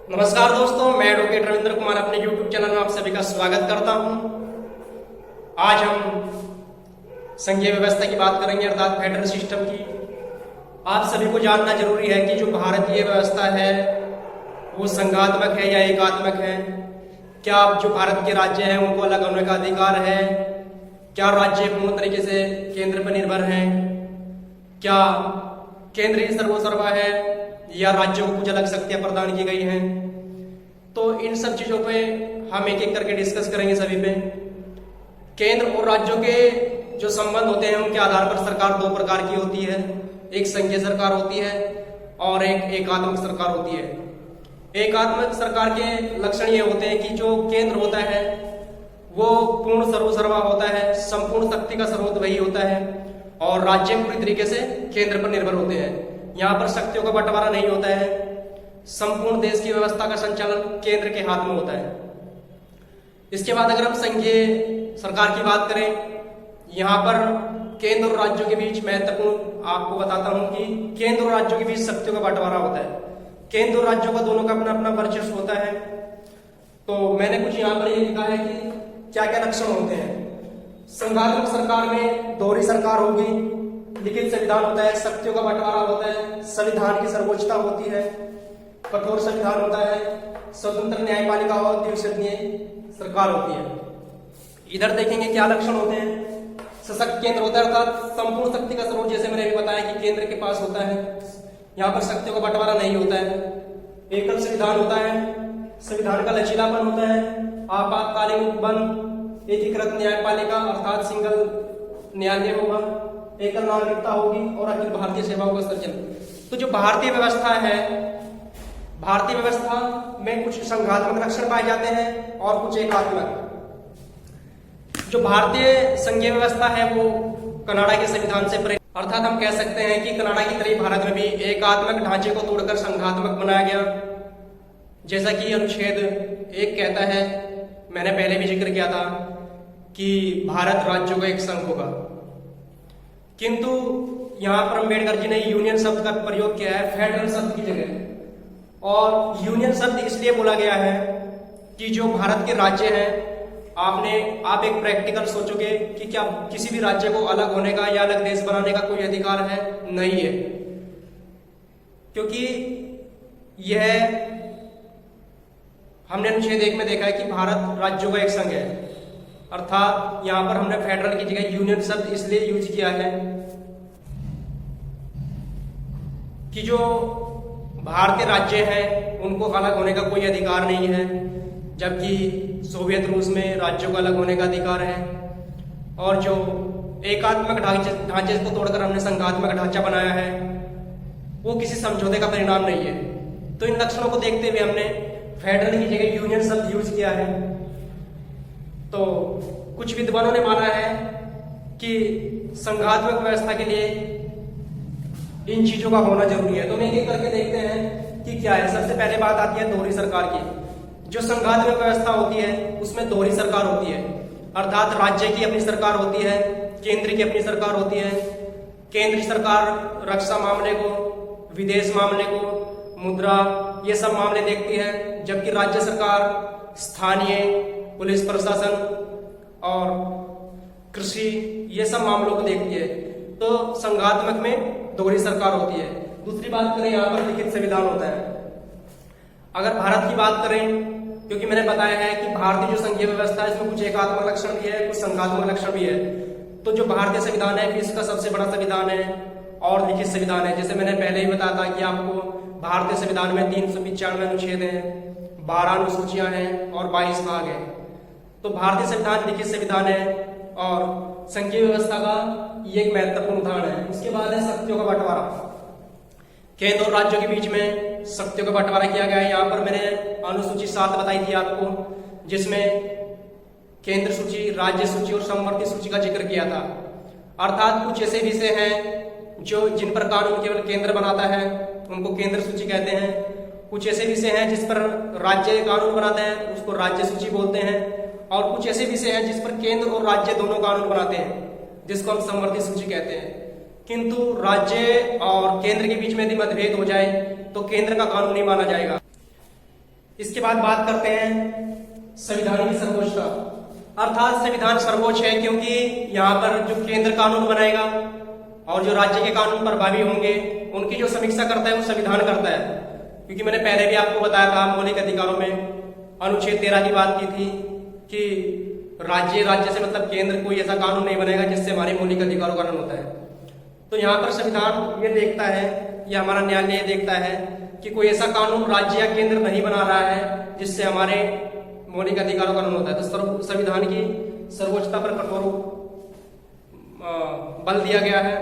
नमस्कार दोस्तों, मैं एडवोकेट रविंद्र कुमार अपने YouTube चैनल में आप सभी का स्वागत करता हूं। आज हम संघीय व्यवस्था की बात करेंगे, अर्थात फेडरल सिस्टम की। आप सभी को जानना जरूरी है कि जो भारतीय व्यवस्था है वो संघात्मक है या एकात्मक है। क्या जो भारत के राज्य हैं उनको अलग होने का अधिकार है? क्या राज्य पूर्ण तरीके से केंद्र पर निर्भर हैं? क्या केंद्र ही सर्वोसर्वा है या राज्यों को कुछ अलग शक्तियां प्रदान की गई हैं? तो इन सब चीजों पे हम एक एक करके डिस्कस करेंगे सभी पे। केंद्र और राज्यों के जो संबंध होते हैं उनके आधार पर सरकार दो प्रकार की होती है। एक संघीय सरकार होती है और एक एकात्मक सरकार होती है। एकात्मक सरकार के लक्षण ये होते हैं कि जो केंद्र होता है वो पूर्ण सर्वसर्वा होता है, संपूर्ण शक्ति का स्रोत वही होता है, और राज्य पूरी तरीके से केंद्र पर निर्भर होते हैं। यहाँ पर शक्तियों का बंटवारा नहीं होता है। संपूर्ण देश की व्यवस्था का संचालन केंद्र के हाथ में होता है। इसके बाद अगर हम संघीय सरकार की बात करें, यहाँ पर केंद्र और राज्यों के बीच महत्वपूर्ण आपको बताता हूं कि केंद्र और राज्यों के बीच शक्तियों का बंटवारा होता है। केंद्र और राज्यों का दोनों का अपना अपना वर्चस्व होता है। तो मैंने कुछ यहाँ पर ये लिखा है कि क्या क्या लक्षण होते हैं। संघात्मक सरकार में दोहरी सरकार होगी, लिखित संविधान होता है, शक्तियों का बंटवारा होता है, संविधान की सर्वोच्चता होती है, कठोर संविधान होता है, स्वतंत्र न्यायपालिका और द्विसदनीय सरकार होती है। इधर देखेंगे क्या लक्षण होते हैं। सशक्त केंद्र होता है, अर्थात संपूर्ण शक्ति का स्रोत, जैसे मैंने अभी बताया कि केंद्र के पास होता है। यहाँ पर शक्तियों का बंटवारा नहीं होता है। एकल संविधान होता है, संविधान का लचीलापन होता है, आपातकालीन उपबंध, एकीकृत न्यायपालिका अर्थात सिंगल न्यायालय होगा, एकल नागरिकता होगी और अखिल भारतीय सेवाओं का सृजन। तो जो भारतीय व्यवस्था है, भारतीय व्यवस्था में कुछ संघात्मक लक्षण पाए जाते हैं और कुछ एकात्मक। जो भारतीय संघीय व्यवस्था है वो कनाडा के संविधान से प्रेरित, अर्थात हम कह सकते हैं कि कनाडा की तरह भारत में भी एकात्मक ढांचे को तोड़कर संघात्मक बनाया गया। जैसा कि अनुच्छेद 1 कहता है, मैंने पहले भी जिक्र किया था कि भारत राज्यों का एक संघ होगा। किंतु यहां पर अम्बेडकर जी ने यूनियन शब्द का प्रयोग किया है फेडरल शब्द की जगह। और यूनियन शब्द इसलिए बोला गया है कि जो भारत के राज्य हैं, आप एक प्रैक्टिकल सोचोगे कि क्या किसी भी राज्य को अलग होने का या अलग देश बनाने का कोई अधिकार है? नहीं है, क्योंकि यह हमने अनुच्छेद 1 में देखा है कि भारत राज्यों का एक संघ है। अर्थात यहां पर हमने फेडरल की जगह यूनियन शब्द इसलिए यूज किया है कि जो भारतीय राज्य हैं उनको अलग होने का कोई अधिकार नहीं है, जबकि सोवियत रूस में राज्यों का अलग होने का अधिकार है। और जो एकात्मक ढांचे को तोड़कर हमने संघात्मक ढांचा बनाया है वो किसी समझौते का परिणाम नहीं है। तो इन लक्षणों को देखते हुए हमने फेडरल की जगह यूनियन शब्द यूज किया है। तो कुछ विद्वानों ने माना है कि संघात्मक व्यवस्था के लिए इन चीजों का होना जरूरी है। तो हम एक करके देखते हैं कि क्या है। सबसे पहले बात आती है दोहरी सरकार की। जो संघात्मक व्यवस्था होती है उसमें दोहरी सरकार होती है, अर्थात राज्य की अपनी सरकार होती है, केंद्र की अपनी सरकार होती है। केंद्र सरकार रक्षा मामले को, विदेश मामले को, मुद्रा, ये सब मामले देखती है, जबकि राज्य सरकार स्थानीय, पुलिस प्रशासन और कृषि, ये सब मामलों को देखती है। तो संघात्मक में दोहरी सरकार होती है। दूसरी बात करें, यहाँ पर लिखित संविधान होता है। अगर भारत की बात करें, क्योंकि मैंने बताया है कि भारतीय जो संघीय व्यवस्था है इसमें कुछ एकात्मक लक्षण भी है, कुछ संघात्मक लक्षण भी है। तो जो भारतीय संविधान है विश्व का सबसे बड़ा संविधान है और लिखित संविधान है। जैसे मैंने पहले ही बताया था कि आपको भारतीय संविधान में 395 अनुच्छेद हैं, 12 अनुसूचियां हैं और 22 भाग हैं। तो भारतीय संविधान लिखित संविधान है और संघीय व्यवस्था का ये एक महत्वपूर्ण उदाहरण है। उसके बाद है शक्तियों का बंटवारा। केंद्र और राज्यों के बीच में शक्तियों का बंटवारा किया गया है। यहाँ पर मैंने अनुसूची 7 बताई थी आपको, जिसमें केंद्र सूची, राज्य सूची और समवर्ती सूची का जिक्र किया था। अर्थात कुछ ऐसे विषय हैं जो जिन पर कानून केवल केंद्र बनाता है उनको केंद्र सूची कहते हैं। कुछ ऐसे विषय हैं जिस पर राज्य कानून बनाते हैं उसको राज्य सूची बोलते हैं। और कुछ ऐसे विषय हैं जिस पर केंद्र और राज्य दोनों कानून बनाते हैं जिसको हम समवर्ती सूची कहते हैं। किंतु राज्य और केंद्र के बीच में यदि मतभेद हो जाए तो केंद्र का कानून नहीं माना जाएगा। इसके बाद बात करते हैं संविधान की सर्वोच्चता, अर्थात संविधान सर्वोच्च है क्योंकि यहाँ पर जो केंद्र कानून बनाएगा और जो राज्य के कानून प्रभावी होंगे उनकी जो समीक्षा करता है वो संविधान करता है। क्योंकि मैंने पहले भी आपको बताया था मौलिक अधिकारों में अनुच्छेद 13 की बात की थी कि राज्य से मतलब केंद्र कोई ऐसा कानून नहीं बनेगा जिससे हमारे मौलिक अधिकारों का हनन होता है। तो यहाँ पर संविधान ये देखता है या हमारा न्यायालय ये देखता है कि कोई ऐसा कानून राज्य या केंद्र नहीं बना रहा है जिससे हमारे मौलिक अधिकारों का हनन होता है। तो संविधान की सर्वोच्चता पर कठोर बल दिया गया है।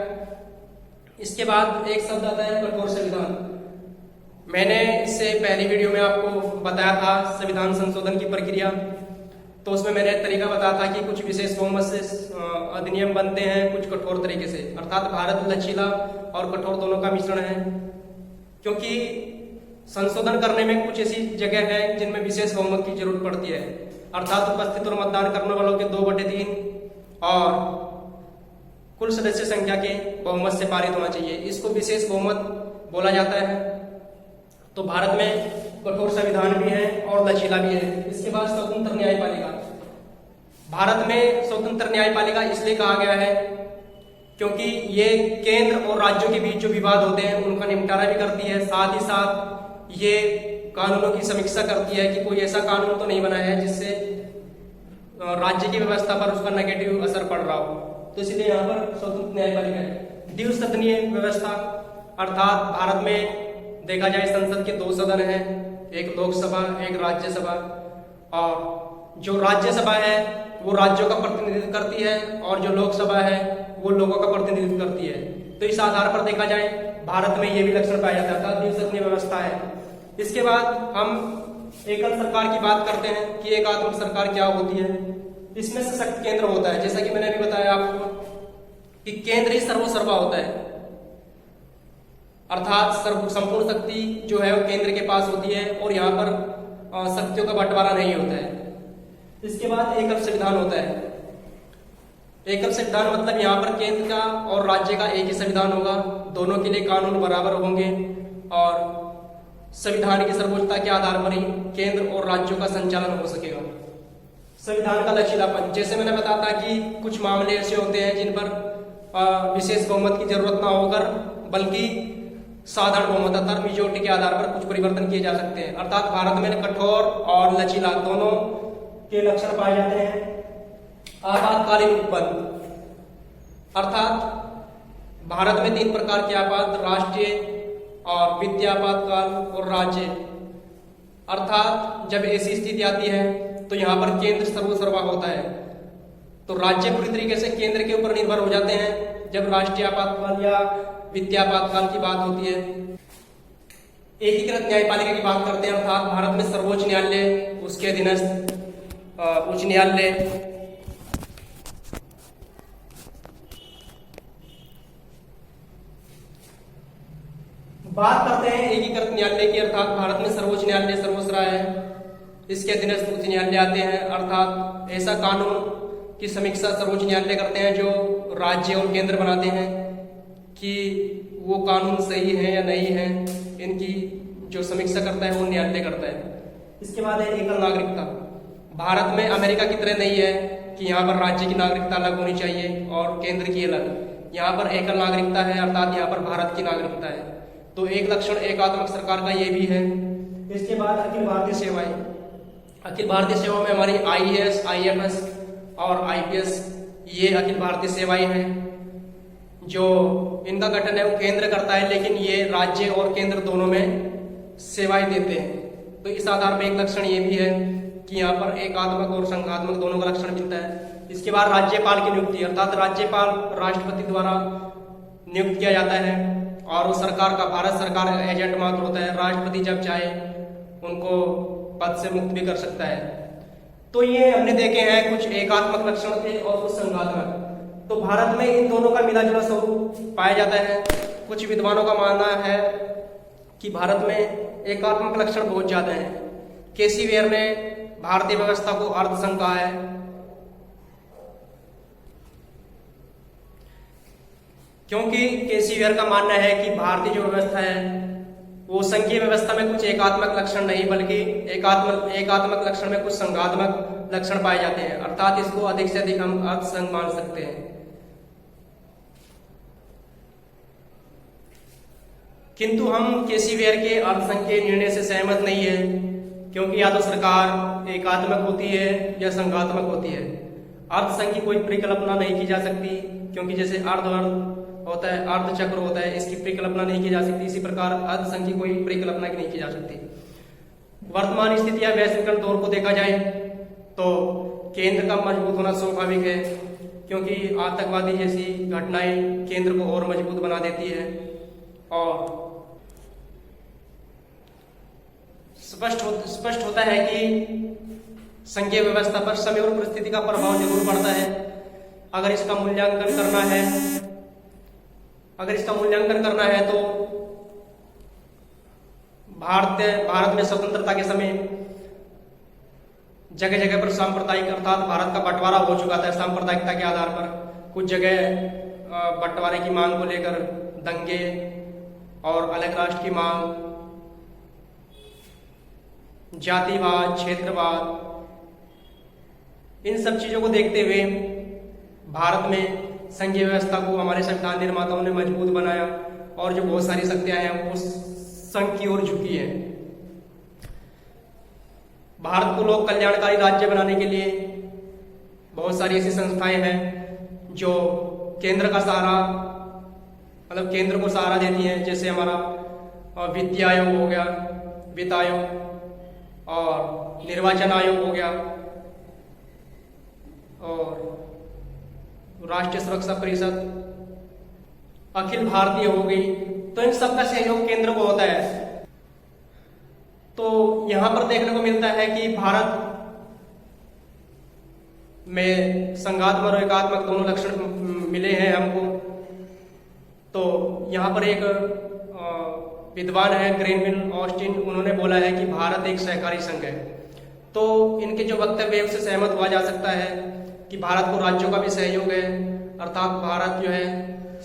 इसके बाद एक शब्द आता है कठोर संविधान। मैंने इससे पहली वीडियो में आपको बताया था संविधान संशोधन की प्रक्रिया, तो उसमें मैंने तरीका बताया था कि कुछ विशेष बहुमत से अधिनियम बनते हैं, कुछ कठोर तरीके से, अर्थात भारत लचीला और कठोर दोनों का मिश्रण है। क्योंकि संशोधन करने में कुछ ऐसी जगह है जिनमें विशेष बहुमत की जरूरत पड़ती है, अर्थात उपस्थित और मतदान करने वालों के 2/3 और कुल सदस्य संख्या के बहुमत से पारित होना चाहिए। इसको विशेष बहुमत बोला जाता है। तो भारत में कठोर संविधान भी है और लचीला भी है। इसके बाद स्वतंत्र न्यायपालिका। भारत में स्वतंत्र न्यायपालिका इसलिए कहा गया है क्योंकि ये केंद्र और राज्यों के बीच जो विवाद होते हैं उनका निपटारा भी करती है, साथ ही साथ ये कानूनों की समीक्षा करती है कि कोई ऐसा कानून तो नहीं बना है जिससे राज्य की व्यवस्था पर उसका नेगेटिव असर पड़ रहा हो। तो इसलिए यहाँ पर स्वतंत्र न्यायपालिका है। द्विसदनीय व्यवस्था, अर्थात भारत में देखा जाए संसद के 2 सदन हैं, एक लोकसभा एक राज्यसभा, और जो राज्यसभा है वो राज्यों का प्रतिनिधित्व करती है और जो लोकसभा है वो लोगों का प्रतिनिधित्व करती है। तो इस आधार पर देखा जाए भारत में ये भी लक्षण पाया जाता है, द्विसदनीय व्यवस्था है। इसके बाद हम एकल सरकार की बात करते हैं कि एकात्मक सरकार क्या होती है। इसमें सशक्त केंद्र होता है, जैसा कि मैंने अभी बताया आपको कि केंद्र ही सर्वोसर्वा होता है, अर्थात संपूर्ण शक्ति जो है वो केंद्र के पास होती है और यहाँ पर शक्तियों का बंटवारा नहीं होता है। इसके बाद एकल संविधान होता है। एकल संविधान मतलब यहाँ पर केंद्र का और राज्य का एक ही संविधान होगा, दोनों के लिए कानून बराबर होंगे और संविधान की सर्वोच्चता के आधार पर ही केंद्र और राज्यों का संचालन हो सकेगा। संविधान का लचीलापन, जैसे मैंने बताया था कि कुछ मामले ऐसे होते हैं जिन पर विशेष बहुमत की जरूरत ना होकर बल्कि साधारण बहुमत अर्थात मेजोरिटी के आधार पर कुछ परिवर्तन किए जा सकते हैं। अर्थात भारत में कठोर और लचीला दोनों के लक्षण पाए जाते हैं। आपातकालीन उपबंध, अर्थात भारत में 3 प्रकार के आपात, राष्ट्रीय और वित्तीय आपातकाल और राज्य, अर्थात जब ऐसी स्थिति आती है तो यहाँ पर केंद्र सर्वोसर्वा होता है, तो राज्य पूरी तरीके से केंद्र के ऊपर निर्भर हो जाते हैं जब राष्ट्रीय आपातकाल या वित्तीय आपातकाल की बात होती है। एकीकृत न्यायपालिका की बात करते हैं, अर्थात भारत में सर्वोच्च न्यायालय, उसके अधीनस्थ उच्च न्यायालय, बात करते हैं एकीकृत न्यायालय की, अर्थात भारत में सर्वोच्च न्यायालय सर्वोच्च है, इसके अधीनस्थ उच्च न्यायालय आते हैं। अर्थात ऐसा कानून की समीक्षा सर्वोच्च न्यायालय करते हैं जो राज्य और केंद्र बनाते हैं कि वो कानून सही है या नहीं है, इनकी जो समीक्षा करता है वो न्यायालय करता है। इसके बाद है एकल नागरिकता। भारत में अमेरिका की तरह नहीं है कि यहाँ पर राज्य की नागरिकता अलग होनी चाहिए और केंद्र की अलग। यहाँ पर एकल नागरिकता है, अर्थात यहाँ पर भारत की नागरिकता है। तो एक लक्षण एकात्मक सरकार का ये भी है। इसके बाद अखिल भारतीय सेवाएं। अखिल भारतीय सेवाओं में हमारी IAS, IFS और IPS ये अखिल भारतीय सेवाएं हैं। जो इनका गठन है वो केंद्र करता है, लेकिन ये राज्य और केंद्र दोनों में सेवाएं देते हैं। तो इस आधार पर एक लक्षण ये भी है कि यहाँ पर एकात्मक और संघात्मक दोनों का लक्षण मिलता है। इसके बाद राज्यपाल की नियुक्ति, अर्थात राज्यपाल राष्ट्रपति द्वारा नियुक्त किया जाता है और वो सरकार का, भारत सरकार का एजेंट मात्र होता है। राष्ट्रपति जब चाहे उनको पद से मुक्त भी कर सकता है। तो ये हमने देखे हैं कुछ एकात्मक लक्षण थे और कुछ संघात्मक। तो भारत में इन दोनों का मिला जुला स्वरूप पाया जाता है। कुछ विद्वानों का मानना है कि भारत में एकात्मक लक्षण बहुत ज्यादा है। केसी वेयर ने भारतीय व्यवस्था को अर्धसंघ कहा है। क्योंकि केसी वेयर का मानना है कि भारतीय जो व्यवस्था है वो संघीय व्यवस्था में कुछ एकात्मक लक्षण नहीं बल्कि एकात्मक लक्षण में कुछ संघात्मक लक्षण पाए जाते हैं, अर्थात इसको अधिक से अधिक हम अर्थसंघ मान सकते हैं। किंतु हम केसीवेयर के अर्थसंघ के निर्णय से सहमत नहीं है, क्योंकि या तो सरकार एकात्मक होती है या संघात्मक होती है। अर्थसंघ की कोई परिकल्पना नहीं की जा सकती, क्योंकि जैसे अर्ध होता है, अर्ध चक्र होता है, इसकी परिकल्पना नहीं की जा सकती। इसी प्रकार अर्थसंघ की कोई परिकल्पना नहीं की जा सकती। वर्तमान स्थिति या वैश्वीकरण दौर को देखा जाए तो केंद्र का मजबूत होना स्वाभाविक है, क्योंकि आतंकवादी जैसी घटनाएं केंद्र को और मजबूत बना देती है और स्पष्ट होता है कि संघीय व्यवस्था पर समय और परिस्थिति का प्रभाव जरूर पड़ता है। अगर इसका मूल्यांकन करना है तो भारत में स्वतंत्रता के समय जगह जगह पर सांप्रदायिक अर्थात भारत का बंटवारा हो चुका था। सांप्रदायिकता के आधार पर कुछ जगह बंटवारे की मांग को लेकर दंगे और अलग राष्ट्र की मांग, जातिवाद, क्षेत्रवाद, इन सब चीजों को देखते हुए भारत में संघीय व्यवस्था को हमारे संविधान निर्माताओं ने मजबूत बनाया और जो बहुत सारी शक्तियां हैं वो संघ की ओर झुकी है। भारत को लोक कल्याणकारी राज्य बनाने के लिए बहुत सारी ऐसी संस्थाएं हैं जो केंद्र का सहारा, मतलब केंद्र को सहारा देती हैं। जैसे हमारा वित्त आयोग हो गया, वित्त आयोग, और निर्वाचन आयोग हो गया, और राष्ट्रीय सुरक्षा परिषद, अखिल भारतीय हो गई। तो इन सबका सहयोग केंद्र को होता है। तो यहां पर देखने को मिलता है कि भारत में संघात्मक और एकात्मक दोनों लक्षण मिले हैं हमको। तो यहां पर एक विद्वान है ग्रेनविल ऑस्टिन, उन्होंने बोला है कि भारत एक सहकारी संघ है। तो इनके जो वक्तव्य है उससे सहमत हुआ जा सकता है कि भारत को राज्यों का भी सहयोग है, अर्थात भारत जो है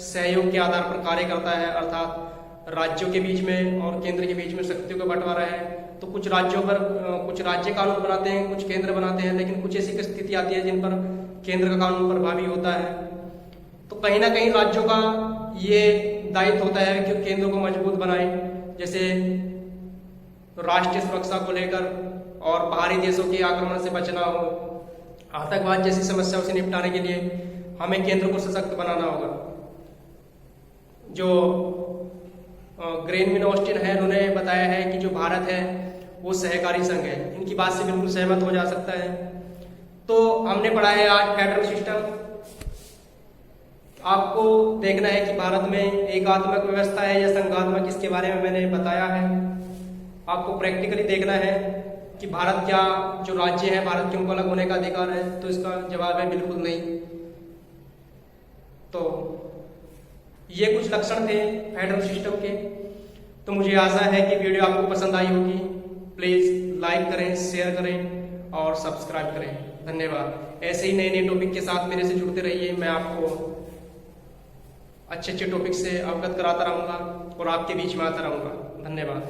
सहयोग के आधार पर कार्य करता है, अर्थात राज्यों के बीच में और केंद्र के बीच में शक्तियों का बंटवारा है। तो कुछ राज्य कानून बनाते हैं, कुछ केंद्र बनाते हैं, लेकिन कुछ ऐसी स्थिति आती है जिन पर केंद्र का कानून प्रभावी होता है। तो कहीं ना कहीं राज्यों का ये दायित्व होता है कि केंद्र को मजबूत बनाए। जैसे राष्ट्रीय सुरक्षा को लेकर और बाहरी देशों के आक्रमण से बचना हो, आतंकवाद जैसी समस्याओं से निपटाने के लिए हमें केंद्र को सशक्त बनाना होगा। जो ग्रेनविल ऑस्टिन है, उन्होंने बताया है कि जो भारत है वो सहकारी संघ है। इनकी बात से बिल्कुल सहमत हो जा सकता है। तो हमने पढ़ा है आज फेडरल सिस्टम। आपको देखना है कि भारत में एकात्मक व्यवस्था है या संघात्मक, इसके बारे में मैंने बताया है। आपको प्रैक्टिकली देखना है कि भारत क्या जो राज्य है भारत के उनको अलग होने का अधिकार है, तो इसका जवाब है बिल्कुल नहीं। तो ये कुछ लक्षण थे फेडरल सिस्टम के। तो मुझे आशा है कि वीडियो आपको पसंद आई होगी। प्लीज लाइक करें, शेयर करें और सब्सक्राइब करें। धन्यवाद। ऐसे ही नए नए टॉपिक के साथ मेरे से जुड़ते रहिए। मैं आपको अच्छे टॉपिक से अवगत कराता रहूंगा और आपके बीच में आता रहूंगा। धन्यवाद।